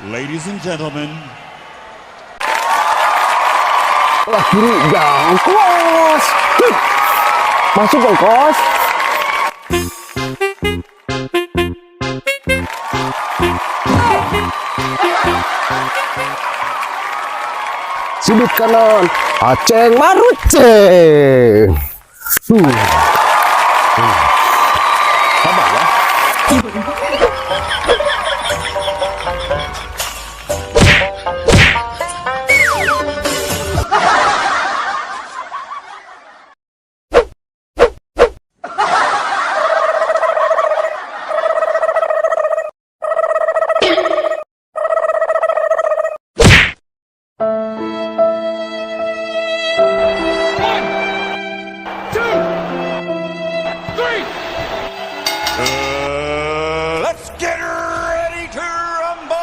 Ladies and gentlemen. Wah, kiri jangkos. Masuk jangkos. Sudut kanan, aceng maruceng. Sabar ya. Let's get ready to rumble!